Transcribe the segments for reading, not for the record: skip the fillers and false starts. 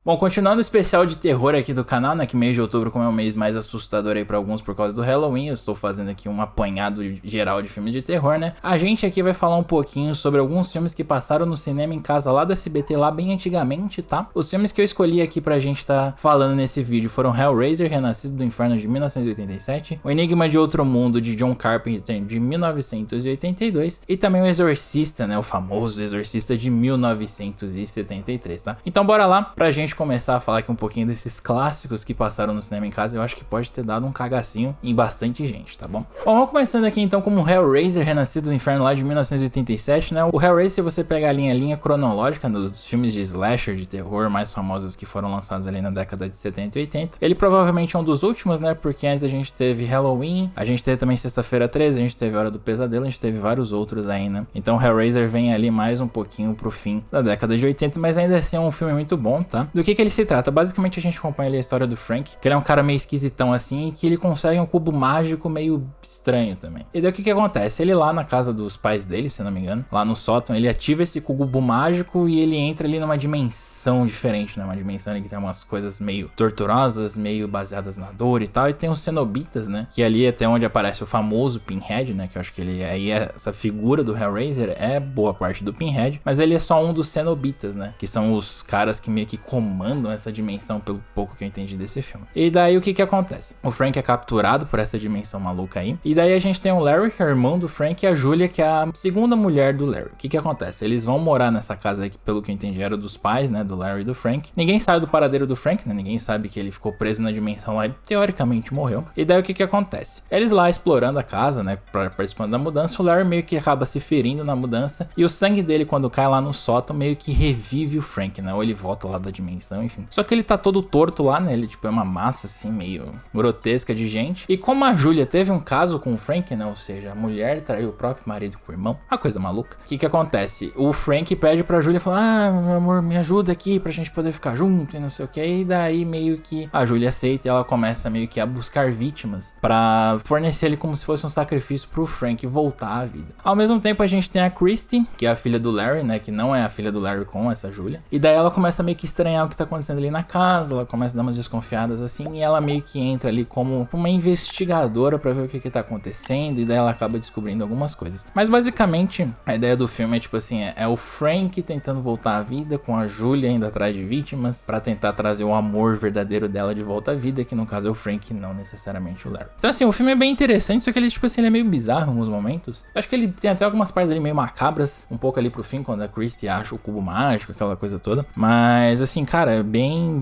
Bom, continuando o especial de terror aqui do canal, né, que mês de outubro, como é um mês mais assustador aí pra alguns por causa do Halloween, eu estou fazendo aqui um apanhado geral de filmes de terror, né. A gente aqui vai falar um pouquinho sobre alguns filmes que passaram no cinema em casa lá do SBT, lá bem antigamente, tá? Os filmes que eu escolhi aqui pra gente tá falando nesse vídeo foram Hellraiser, Renascido do Inferno, de 1987, O Enigma de Outro Mundo, de John Carpenter, de 1982, e também O Exorcista, né, o famoso Exorcista, de 1973, tá? Então bora lá pra gente começar a falar aqui um pouquinho desses clássicos que passaram no cinema em casa. Eu acho que pode ter dado um cagacinho em bastante gente, tá bom? Bom, vamos começando aqui então como Hellraiser, Renascido do Inferno, lá de 1987, né? O Hellraiser, se você pegar a linha cronológica dos filmes de slasher, de terror mais famosos que foram lançados ali na década de 70 e 80, ele provavelmente é um dos últimos, né? Porque antes a gente teve Halloween, a gente teve também Sexta-feira 13, a gente teve Hora do Pesadelo, a gente teve vários outros aí, né? Então Hellraiser vem ali mais um pouquinho pro fim da década de 80, mas ainda assim é um filme muito bom, tá? Do que ele se trata? Basicamente a gente acompanha ali a história do Frank, que ele é um cara meio esquisitão assim, e que ele consegue um cubo mágico meio estranho também. E daí o que acontece? Ele lá na casa dos pais dele, se eu não me engano, lá no sótão, ele ativa esse cubo mágico e ele entra ali numa dimensão diferente, né? Uma dimensão ali que tem umas coisas meio torturosas, meio baseadas na dor e tal, e tem os cenobitas, né? Que ali é até onde aparece o famoso Pinhead, né? Que eu acho que ele aí essa figura do Hellraiser é boa parte do Pinhead, mas ele é só um dos cenobitas, né? Que são os caras que meio que comandam essa dimensão, pelo pouco que eu entendi desse filme. E daí o que acontece? O Frank é capturado por essa dimensão maluca aí, e daí a gente tem o Larry, que é o irmão do Frank, e a Julia, que é a segunda mulher do Larry. O que acontece? Eles vão morar nessa casa aí, que pelo que eu entendi era dos pais, né, do Larry e do Frank. Ninguém sabe do paradeiro do Frank, né, ninguém sabe que ele ficou preso na dimensão lá e teoricamente morreu. E daí o que acontece? Eles lá explorando a casa, né, participando da mudança, o Larry meio que acaba se ferindo na mudança, e o sangue dele, quando cai lá no sótão, meio que revive o Frank, né, ou ele volta lá da dimensão, enfim. Só que ele tá todo torto lá, né? Ele, tipo, é uma massa, assim, meio grotesca de gente. E como a Julia teve um caso com o Frank, né? Ou seja, a mulher traiu o próprio marido com o irmão. Uma coisa maluca. O que acontece? O Frank pede pra Julia, fala, meu amor, me ajuda aqui pra gente poder ficar junto e não sei o que. E daí, meio que a Julia aceita e ela começa meio que a buscar vítimas pra fornecer ele como se fosse um sacrifício pro Frank voltar à vida. Ao mesmo tempo, a gente tem a Christy, que é a filha do Larry, né? Que não é a filha do Larry com essa Julia. E daí ela começa meio que estranhar o que tá acontecendo ali na casa, ela começa a dar umas desconfiadas assim, e ela meio que entra ali como uma investigadora pra ver o que tá acontecendo, e daí ela acaba descobrindo algumas coisas. Mas basicamente, a ideia do filme é tipo assim, é o Frank tentando voltar à vida, com a Julia indo atrás de vítimas, pra tentar trazer o amor verdadeiro dela de volta à vida, que no caso é o Frank, não necessariamente o Larry. Então assim, o filme é bem interessante, só que ele tipo assim, ele é meio bizarro em alguns momentos. Eu acho que ele tem até algumas partes ali meio macabras, um pouco ali pro fim, quando a Christy acha o cubo mágico, aquela coisa toda. Mas assim, cara, é bem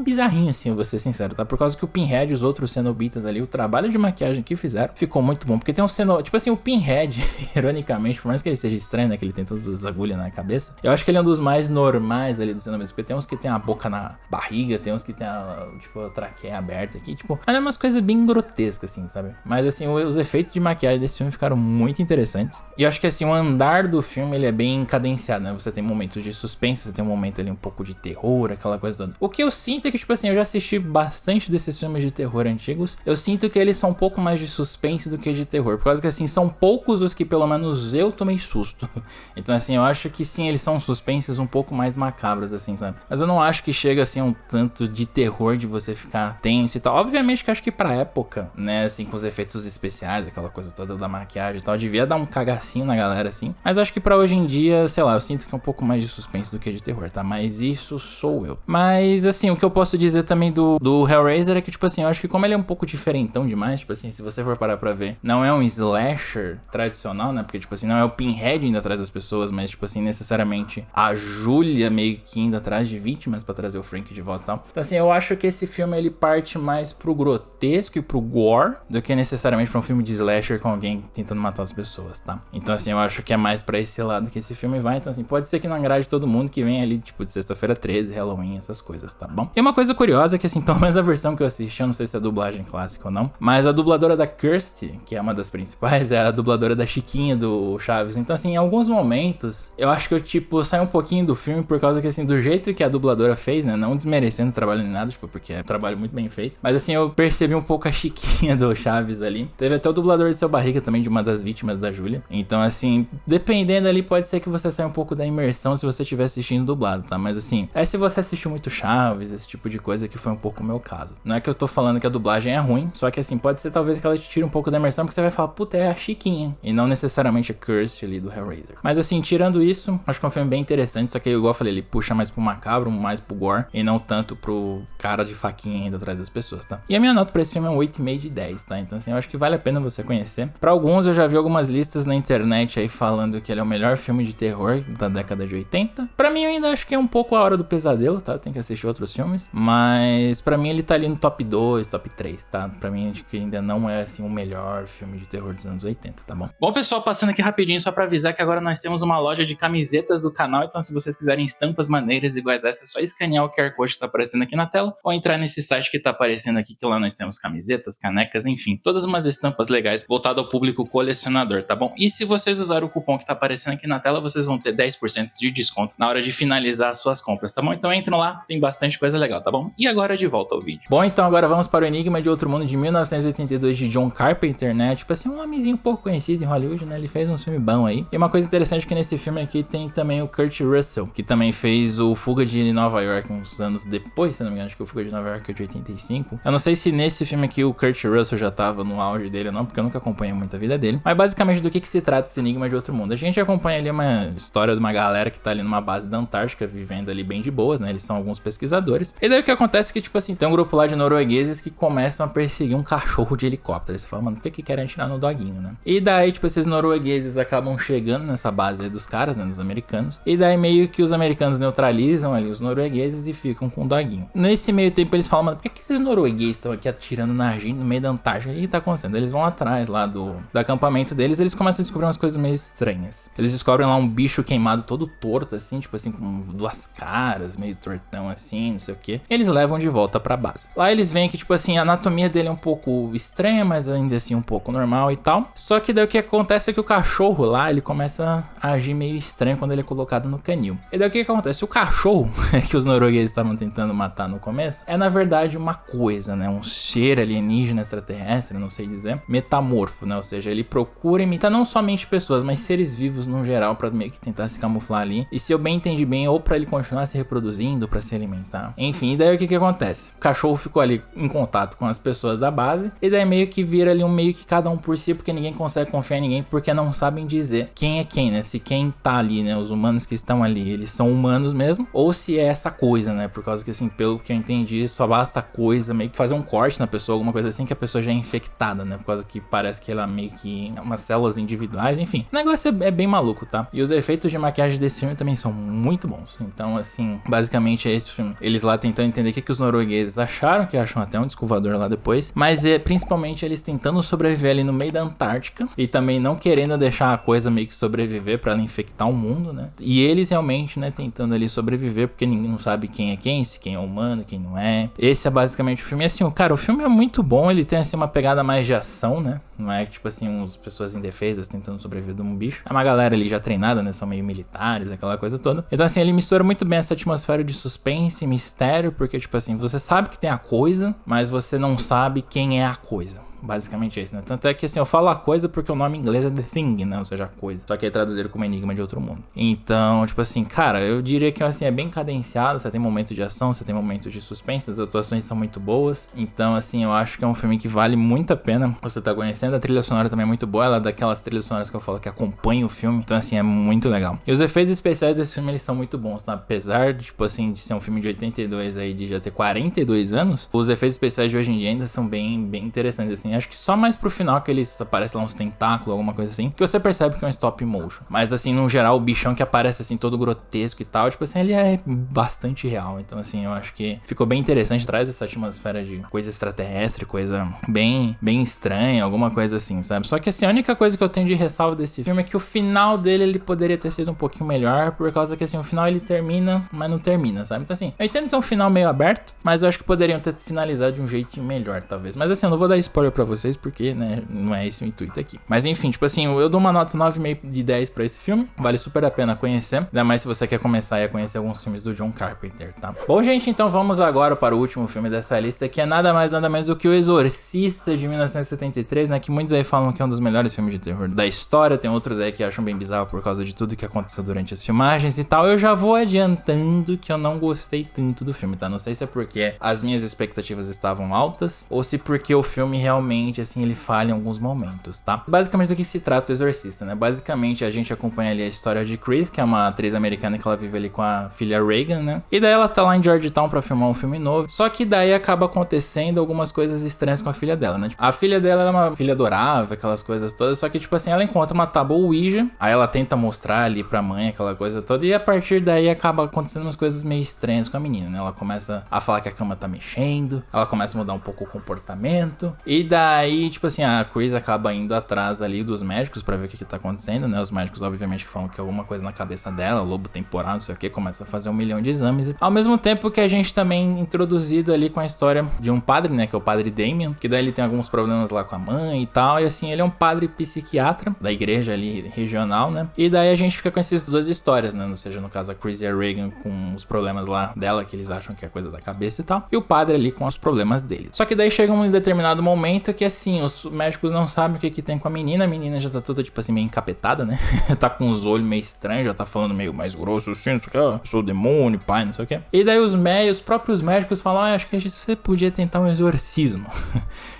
bizarrinho, assim, eu vou ser sincero, tá? Por causa que o Pinhead e os outros cenobitas ali, o trabalho de maquiagem que fizeram ficou muito bom. Porque tem um tipo assim, o Pinhead, ironicamente, por mais que ele seja estranho, né? Que ele tem todas as agulhas na cabeça, eu acho que ele é um dos mais normais ali dos cenobitas. Porque tem uns que tem a boca na barriga, tem uns que tem a traqueia aberta aqui, tipo, é umas coisas bem grotescas, assim, sabe? Mas assim, os efeitos de maquiagem desse filme ficaram muito interessantes. E eu acho que assim, o andar do filme, ele é bem cadenciado, né? Você tem momentos de suspense, você tem um momento ali um pouco de terror, aquela coisa toda. O que eu sinto é que, tipo assim, eu já assisti bastante desses filmes de terror antigos. Eu sinto que eles são um pouco mais de suspense do que de terror. Por causa que, assim, são poucos os que, pelo menos, eu tomei susto. Então, assim, eu acho que sim, eles são suspenses um pouco mais macabros, assim, sabe? Mas eu não acho que chega, assim, a um tanto de terror de você ficar tenso e tal. Obviamente que eu acho que pra época, né, assim, com os efeitos especiais, aquela coisa toda da maquiagem e tal, devia dar um cagacinho na galera, assim. Mas eu acho que pra hoje em dia, sei lá, eu sinto que é um pouco mais de suspense do que de terror, tá? Mas isso sou eu. Mas, assim, o que eu posso dizer também do Hellraiser é que, tipo assim, eu acho que como ele é um pouco diferentão demais, tipo assim, se você for parar pra ver, não é um slasher tradicional, né? Porque, tipo assim, não é o Pinhead indo atrás das pessoas, mas, tipo assim, necessariamente a Julia meio que indo atrás de vítimas pra trazer o Frank de volta e tal. Então, assim, eu acho que esse filme, ele parte mais pro grotesco e pro gore do que necessariamente pra um filme de slasher com alguém tentando matar as pessoas, tá? Então, assim, eu acho que é mais pra esse lado que esse filme vai. Então, assim, pode ser que não agrade todo mundo que vem ali, tipo, de Sexta-feira 13, Halloween, essas coisas, tá bom? E uma coisa curiosa é que, assim, pelo menos a versão que eu assisti, eu não sei se é a dublagem clássica ou não, mas a dubladora da Kirsty, que é uma das principais, é a dubladora da Chiquinha do Chaves. Então, assim, em alguns momentos, eu acho que eu, tipo, saí um pouquinho do filme por causa que, assim, do jeito que a dubladora fez, né, não desmerecendo o trabalho nem nada, tipo, porque é um trabalho muito bem feito, mas, assim, eu percebi um pouco a Chiquinha do Chaves ali. Teve até o dublador de Seu Barriga também, de uma das vítimas da Julia. Então, assim, dependendo ali, pode ser que você saia um pouco da imersão se você estiver assistindo dublado, tá? Mas, assim, se você você assistiu muito Chaves, esse tipo de coisa, que foi um pouco o meu caso. Não é que eu tô falando que a dublagem é ruim, só que assim, pode ser talvez que ela te tire um pouco da imersão, porque você vai falar, puta, é a Chiquinha, e não necessariamente a Kirsty ali do Hellraiser. Mas assim, tirando isso, acho que é um filme bem interessante, só que igual eu falei, ele puxa mais pro macabro, mais pro gore, e não tanto pro cara de faquinha indo atrás das pessoas, tá? E a minha nota pra esse filme é um 8,5 de 10, tá? Então assim, eu acho que vale a pena você conhecer. Pra alguns, eu já vi algumas listas na internet aí falando que ele é o melhor filme de terror da década de 80. Pra mim, eu ainda acho que é um pouco A Hora do Pesadelo, tá? Tem que assistir outros filmes. Mas pra mim, ele tá ali no top 2, top 3, tá? Pra mim, acho que ainda não é, assim, o melhor filme de terror dos anos 80, tá bom? Bom, pessoal, passando aqui rapidinho só pra avisar que agora nós temos uma loja de camisetas do canal. Então, se vocês quiserem estampas maneiras iguais a essa, é só escanear o QR Code que tá aparecendo aqui na tela. Ou entrar nesse site que tá aparecendo aqui, que lá nós temos camisetas, canecas, enfim. Todas umas estampas legais voltado ao público colecionador, tá bom? E se vocês usarem o cupom que tá aparecendo aqui na tela, vocês vão ter 10% de desconto na hora de finalizar as suas compras, tá bom? Então entram lá, tem bastante coisa legal, tá bom? E agora de volta ao vídeo. Bom, então agora vamos para o Enigma de Outro Mundo de 1982 de John Carpenter, né? Tipo assim, um homenzinho pouco conhecido em Hollywood, né? Ele fez um filme bom aí. E uma coisa interessante é que nesse filme aqui tem também o Kurt Russell, que também fez o Fuga de Nova York uns anos depois, se não me engano, acho que o Fuga de Nova York é de 85. Eu não sei se nesse filme aqui o Kurt Russell já tava no auge dele ou não, porque eu nunca acompanhei muito a vida dele. Mas basicamente do que se trata esse Enigma de Outro Mundo? A gente acompanha ali uma história de uma galera que tá ali numa base da Antártica, vivendo ali bem de boas, né? Eles são alguns pesquisadores. E daí o que acontece é que, tipo assim, tem um grupo lá de noruegueses que começam a perseguir um cachorro de helicóptero. Aí você fala, mano, por que querem atirar no doguinho, né? E daí, tipo, esses noruegueses acabam chegando nessa base aí dos caras, né? Dos americanos. E daí meio que os americanos neutralizam ali os noruegueses e ficam com o doguinho. Nesse meio tempo eles falam, mano, por que esses noruegueses estão aqui atirando na gente no meio da Antártica? O que tá acontecendo? Eles vão atrás lá do acampamento deles, eles começam a descobrir umas coisas meio estranhas. Eles descobrem lá um bicho queimado todo torto, assim, tipo assim, com duas caras, meio tortão assim, não sei o que. Eles levam de volta pra base. Lá eles veem que, tipo assim, a anatomia dele é um pouco estranha, mas ainda assim um pouco normal e tal. Só que daí o que acontece é que o cachorro lá, ele começa a agir meio estranho quando ele é colocado no canil. E daí o que acontece? O cachorro que os noruegueses estavam tentando matar no começo é, na verdade, uma coisa, né? Um ser alienígena extraterrestre, não sei dizer, metamorfo, né? Ou seja, ele procura imitar não somente pessoas, mas seres vivos no geral, pra meio que tentar se camuflar ali. E se eu bem entendi bem, ou pra ele continuar se reproduzindo, pra se alimentar. Enfim, e daí o que acontece? O cachorro ficou ali em contato com as pessoas da base, e daí meio que vira ali um meio que cada um por si, porque ninguém consegue confiar em ninguém, porque não sabem dizer quem é quem, né? Se quem tá ali, né? Os humanos que estão ali, eles são humanos mesmo, ou se é essa coisa, né? Por causa que, assim, pelo que eu entendi, só basta a coisa, meio que fazer um corte na pessoa, alguma coisa assim, que a pessoa já é infectada, né? Por causa que parece que ela meio que umas células individuais, enfim. O negócio é bem maluco, tá? E os efeitos de maquiagem desse filme também são muito bons. Então, assim, basicamente é esse filme. Eles lá tentando entender o que os noruegueses acharam, que acham até um descovador lá depois, mas é principalmente eles tentando sobreviver ali no meio da Antártica e também não querendo deixar a coisa meio que sobreviver pra ela infectar o mundo, né? E eles realmente, né, tentando ali sobreviver, porque ninguém não sabe quem é quem, se quem é humano, quem não é. Esse é basicamente o filme. E assim, cara, o filme é muito bom, ele tem assim uma pegada mais de ação, né? Não é tipo assim, umas pessoas indefesas tentando sobreviver de um bicho. É uma galera ali já treinada, né? São meio militares, aquela coisa toda. Então assim, ele mistura muito bem essa atmosfera de suspense e mistério, porque tipo assim, você sabe que tem a coisa, mas você não sabe quem é a coisa. Basicamente é isso, né? Tanto é que assim, eu falo a coisa porque o nome em inglês é The Thing, né? Ou seja, a coisa. Só que é traduzido como Enigma de Outro Mundo. Então, tipo assim, cara, eu diria que assim, é bem cadenciado. Você tem momentos de ação, você tem momentos de suspense, as atuações são muito boas. Então, assim, eu acho que é um filme que vale muito a pena você tá conhecendo. A trilha sonora também é muito boa. Ela é daquelas trilhas sonoras que eu falo que acompanha o filme. Então, assim, é muito legal. E os efeitos especiais desse filme, eles são muito bons, tá? Apesar de, tipo assim, de ser um filme de 82 aí, de já ter 42 anos, os efeitos especiais de hoje em dia ainda são bem interessantes, assim. Acho que só mais pro final que eles aparecem lá uns tentáculos, alguma coisa assim, que você percebe que é um stop motion. Mas assim, no geral, o bichão que aparece assim, todo grotesco e tal, tipo assim, ele é bastante real. Então assim, eu acho que ficou bem interessante, traz essa atmosfera de coisa extraterrestre, coisa bem estranha, alguma coisa assim, sabe? Só que assim, a única coisa que eu tenho de ressalva desse filme é que o final dele, ele poderia ter sido um pouquinho melhor, por causa que assim, o final ele termina, mas não termina, sabe? Então assim, eu entendo que é um final meio aberto, mas eu acho que poderiam ter finalizado de um jeitinho melhor, talvez. Mas assim, eu não vou dar spoiler pra pra vocês, porque, né, não é esse o intuito aqui. Mas enfim, tipo assim, eu dou uma nota 9,5 de 10 pra esse filme. Vale super a pena conhecer. Ainda mais se você quer começar a conhecer alguns filmes do John Carpenter, tá? Bom, gente, então vamos agora para o último filme dessa lista, que é nada mais nada menos do que O Exorcista de 1973, né? Que muitos aí falam que é um dos melhores filmes de terror da história. Tem outros aí que acham bem bizarro por causa de tudo que aconteceu durante as filmagens e tal. Eu já vou adiantando que eu não gostei tanto do filme, tá? Não sei se é porque as minhas expectativas estavam altas ou se porque o filme realmente, assim, ele falha em alguns momentos, tá? Basicamente do que se trata O Exorcista, né? Basicamente a gente acompanha ali a história de Chris, que é uma atriz americana que ela vive ali com a filha Regan, né? E daí ela tá lá em Georgetown pra filmar um filme novo. Só que daí acaba acontecendo algumas coisas estranhas com a filha dela, né? Tipo, a filha dela é uma filha adorável, aquelas coisas todas. Só que, tipo assim, ela encontra uma tábua Ouija. Aí ela tenta mostrar ali pra mãe aquela coisa toda. E a partir daí acaba acontecendo umas coisas meio estranhas com a menina, né? Ela começa a falar que a cama tá mexendo. Ela começa a mudar um pouco o comportamento. E daí, tipo assim, a Chris acaba indo atrás ali dos médicos pra ver o que tá acontecendo, né? Os médicos, obviamente, que falam que é alguma coisa na cabeça dela, lobo temporal, não sei o que, começa a fazer 1 milhão de exames. E ao mesmo tempo que a gente também introduzido ali com a história de um padre, né? Que é o padre Damien, que daí ele tem alguns problemas lá com a mãe e tal. E assim, ele é um padre psiquiatra da igreja ali regional, né? E daí a gente fica com essas duas histórias, né? Ou seja, no caso, a Chris e a Regan com os problemas lá dela, que eles acham que é coisa da cabeça e tal. E o padre ali com os problemas dele. Só que daí chega um determinado momento que, assim, os médicos não sabem o que tem com a menina já tá toda, tipo assim, meio encapetada, né? Tá com os olhos meio estranhos, já tá falando meio mais grosso assim, não sei o que, eu sou o demônio, pai, não sei o que. E daí os próprios médicos falam, acho que você podia tentar um exorcismo.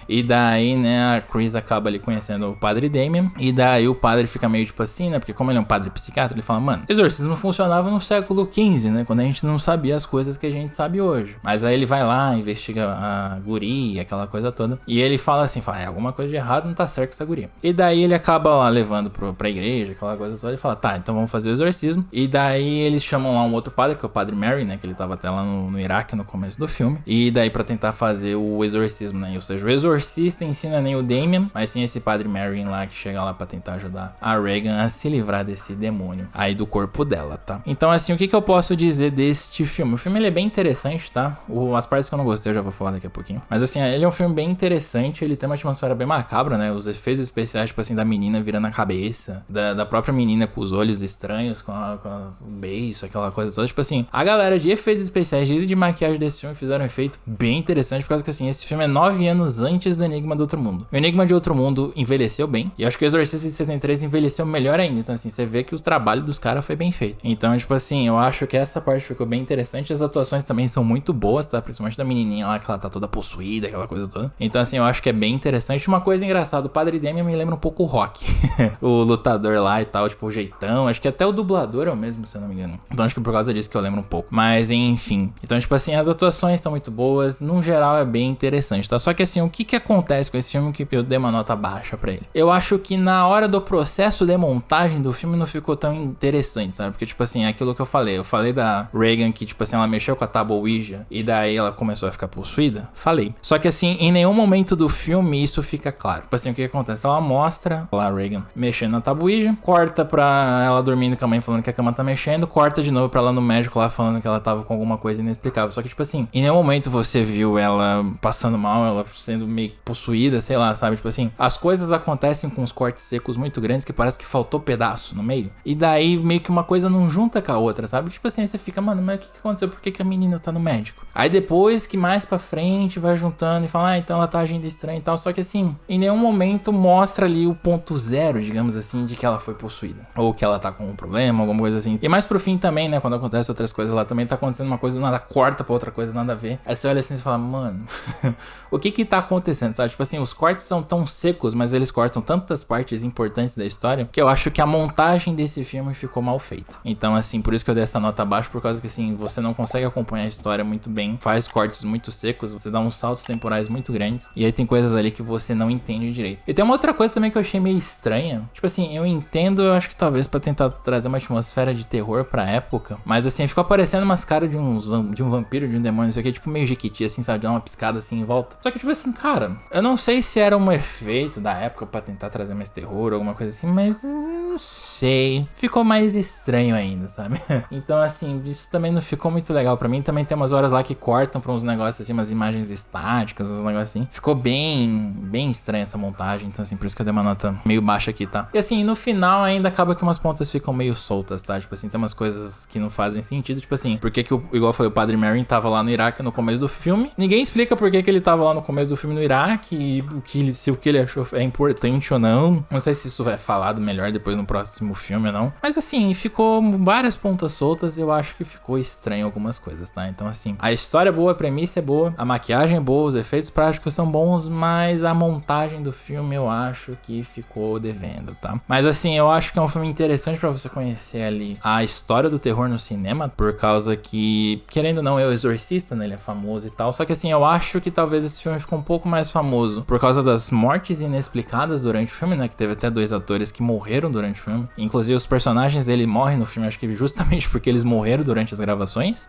E daí, né, a Chris acaba ali conhecendo o padre Damien. E daí o padre fica meio tipo assim, né? Porque como ele é um padre psiquiatra, ele fala, mano, exorcismo funcionava no século XV, né? Quando a gente não sabia as coisas que a gente sabe hoje. Mas aí ele vai lá, investiga a guria, aquela coisa toda. E ele fala assim, alguma coisa de errado, não tá certo com essa guria. E daí ele acaba lá levando pra igreja, aquela coisa toda. E fala, tá, então vamos fazer o exorcismo. E daí eles chamam lá um outro padre, que é o padre Mary, né? Que ele tava até lá no Iraque no começo do filme. E daí pra tentar fazer o exorcismo, né? Ou seja, o exorcismo em si não é nem o Damien, mas sim esse padre Marion lá que chega lá pra tentar ajudar a Regan a se livrar desse demônio aí do corpo dela, tá? Então assim, o que eu posso dizer deste filme? O filme ele é bem interessante, tá? As partes que eu não gostei eu já vou falar daqui a pouquinho. Mas assim, ele é um filme bem interessante, ele tem uma atmosfera bem macabra, né? Os efeitos especiais, tipo assim, da menina virando a cabeça, da própria menina com os olhos estranhos, com o beiço, aquela coisa toda. Tipo assim, a galera de efeitos especiais e de maquiagem desse filme fizeram um efeito bem interessante, por causa que assim, esse filme é 9 anos antes do Enigma do Outro Mundo. O Enigma de Outro Mundo envelheceu bem, e acho que o Exorcista de 73 envelheceu melhor ainda. Então assim, você vê que o trabalho dos caras foi bem feito. Então, tipo assim, eu acho que essa parte ficou bem interessante. As atuações também são muito boas, tá? Principalmente da menininha lá, que ela tá toda possuída, aquela coisa toda. Então assim, eu acho que é bem interessante. Uma coisa engraçada, o Padre Damien me lembra um pouco o Rock. O lutador lá e tal, tipo, o jeitão. Acho que até o dublador é o mesmo, se eu não me engano. Então acho que por causa disso que eu lembro um pouco. Mas enfim. Então, tipo assim, as atuações são muito boas. Num geral é bem interessante, tá? Só que assim, o que acontece com esse filme que eu dei uma nota baixa pra ele? Eu acho que na hora do processo de montagem do filme não ficou tão interessante, sabe? Porque, tipo assim, é aquilo que eu falei da Regan que, tipo assim, ela mexeu com a tábua Ouija e daí ela começou a ficar possuída. Falei. Só que assim, em nenhum momento do filme isso fica claro. Tipo assim, o que acontece? Ela mostra lá a Regan mexendo na tábua Ouija, corta pra ela dormindo com a mãe falando que a cama tá mexendo, corta de novo pra ela no médico lá falando que ela tava com alguma coisa inexplicável. Só que, tipo assim, em nenhum momento você viu ela passando mal, ela sendo meio possuída, sei lá, sabe? Tipo assim, as coisas acontecem com uns cortes secos muito grandes que parece que faltou pedaço no meio. E daí meio que uma coisa não junta com a outra, sabe? Tipo assim, aí você fica, mano, mas o que aconteceu? Por que a menina tá no médico? Aí depois que mais pra frente vai juntando e fala, então ela tá agindo estranho e tal. Só que assim, em nenhum momento mostra ali o ponto zero, digamos assim, de que ela foi possuída. Ou que ela tá com um problema, alguma coisa assim. E mais pro fim também, né? Quando acontece outras coisas lá, também tá acontecendo uma coisa, nada corta pra outra coisa, nada a ver. Aí você olha assim e fala, mano, o que tá acontecendo, sabe? Tipo assim, os cortes são tão secos, mas eles cortam tantas partes importantes da história que eu acho que a montagem desse filme ficou mal feita. Então, assim, por isso que eu dei essa nota abaixo, por causa que, assim, você não consegue acompanhar a história muito bem, faz cortes muito secos, você dá uns saltos temporais muito grandes, e aí tem coisas ali que você não entende direito. E tem uma outra coisa também que eu achei meio estranha. Tipo assim, eu entendo, eu acho que talvez pra tentar trazer uma atmosfera de terror pra época, mas assim, ficou aparecendo umas caras de um vampiro, de um demônio, não sei o que, tipo meio Jequiti, assim, sabe, de dar uma piscada assim em volta. Só que, tipo assim, cara, hora. Eu não sei se era um efeito da época pra tentar trazer mais terror, alguma coisa assim, mas não sei. Ficou mais estranho ainda, sabe? Então, assim, isso também não ficou muito legal pra mim. Também tem umas horas lá que cortam pra uns negócios assim, umas imagens estáticas, uns negócios assim. Ficou bem estranha essa montagem, então assim, por isso que eu dei uma nota meio baixa aqui, tá? E assim, no final ainda acaba que umas pontas ficam meio soltas, tá? Tipo assim, tem umas coisas que não fazem sentido, tipo assim, por que igual eu falei, o Padre Merrin tava lá no Iraque no começo do filme. Ninguém explica por que ele tava lá no começo do filme no Iraque e se o que ele achou é importante ou não. Não sei se isso é falado melhor depois no próximo filme ou não. Mas assim, ficou várias pontas soltas e eu acho que ficou estranho algumas coisas, tá? Então assim, a história é boa, a premissa é boa, a maquiagem é boa, os efeitos práticos são bons, mas a montagem do filme eu acho que ficou devendo, tá? Mas assim, eu acho que é um filme interessante pra você conhecer ali a história do terror no cinema, por causa que, querendo ou não, é o Exorcista, né? Ele é famoso e tal. Só que assim, eu acho que talvez esse filme ficou um pouco mais famoso por causa das mortes inexplicadas durante o filme, né? Que teve até 2 atores que morreram durante o filme. Inclusive, os personagens dele morrem no filme, acho que justamente porque eles morreram durante as gravações.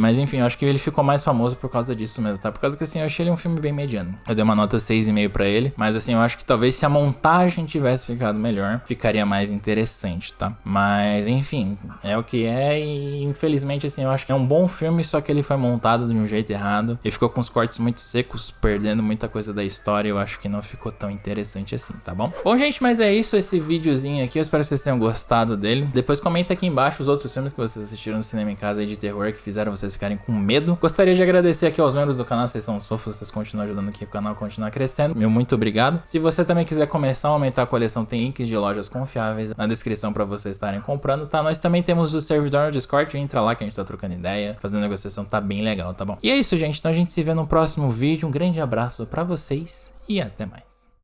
Mas enfim, eu acho que ele ficou mais famoso por causa disso mesmo, tá? Por causa que assim, eu achei ele um filme bem mediano. Eu dei uma nota 6,5 pra ele, mas assim, eu acho que talvez se a montagem tivesse ficado melhor, ficaria mais interessante, tá? Mas enfim, é o que é e infelizmente assim, eu acho que é um bom filme, só que ele foi montado de um jeito errado e ficou com os cortes muito secos, perdendo muita coisa da história. Eu acho que não ficou tão interessante assim, tá bom? Bom, gente, mas é isso, esse videozinho aqui. Eu espero que vocês tenham gostado dele. Depois comenta aqui embaixo os outros filmes que vocês assistiram no cinema em casa aí de terror que fizeram vocês ficarem com medo. Gostaria de agradecer aqui aos membros do canal, vocês são os fofos, vocês continuam ajudando aqui o canal a continuar crescendo. Meu muito obrigado. Se você também quiser começar a aumentar a coleção, tem links de lojas confiáveis na descrição pra vocês estarem comprando, tá? Nós também temos o servidor no Discord, entra lá que a gente tá trocando ideia, fazendo negociação, tá bem legal, tá bom? E é isso, gente, então a gente se vê no próximo vídeo. Um grande abraço pra vocês e até mais.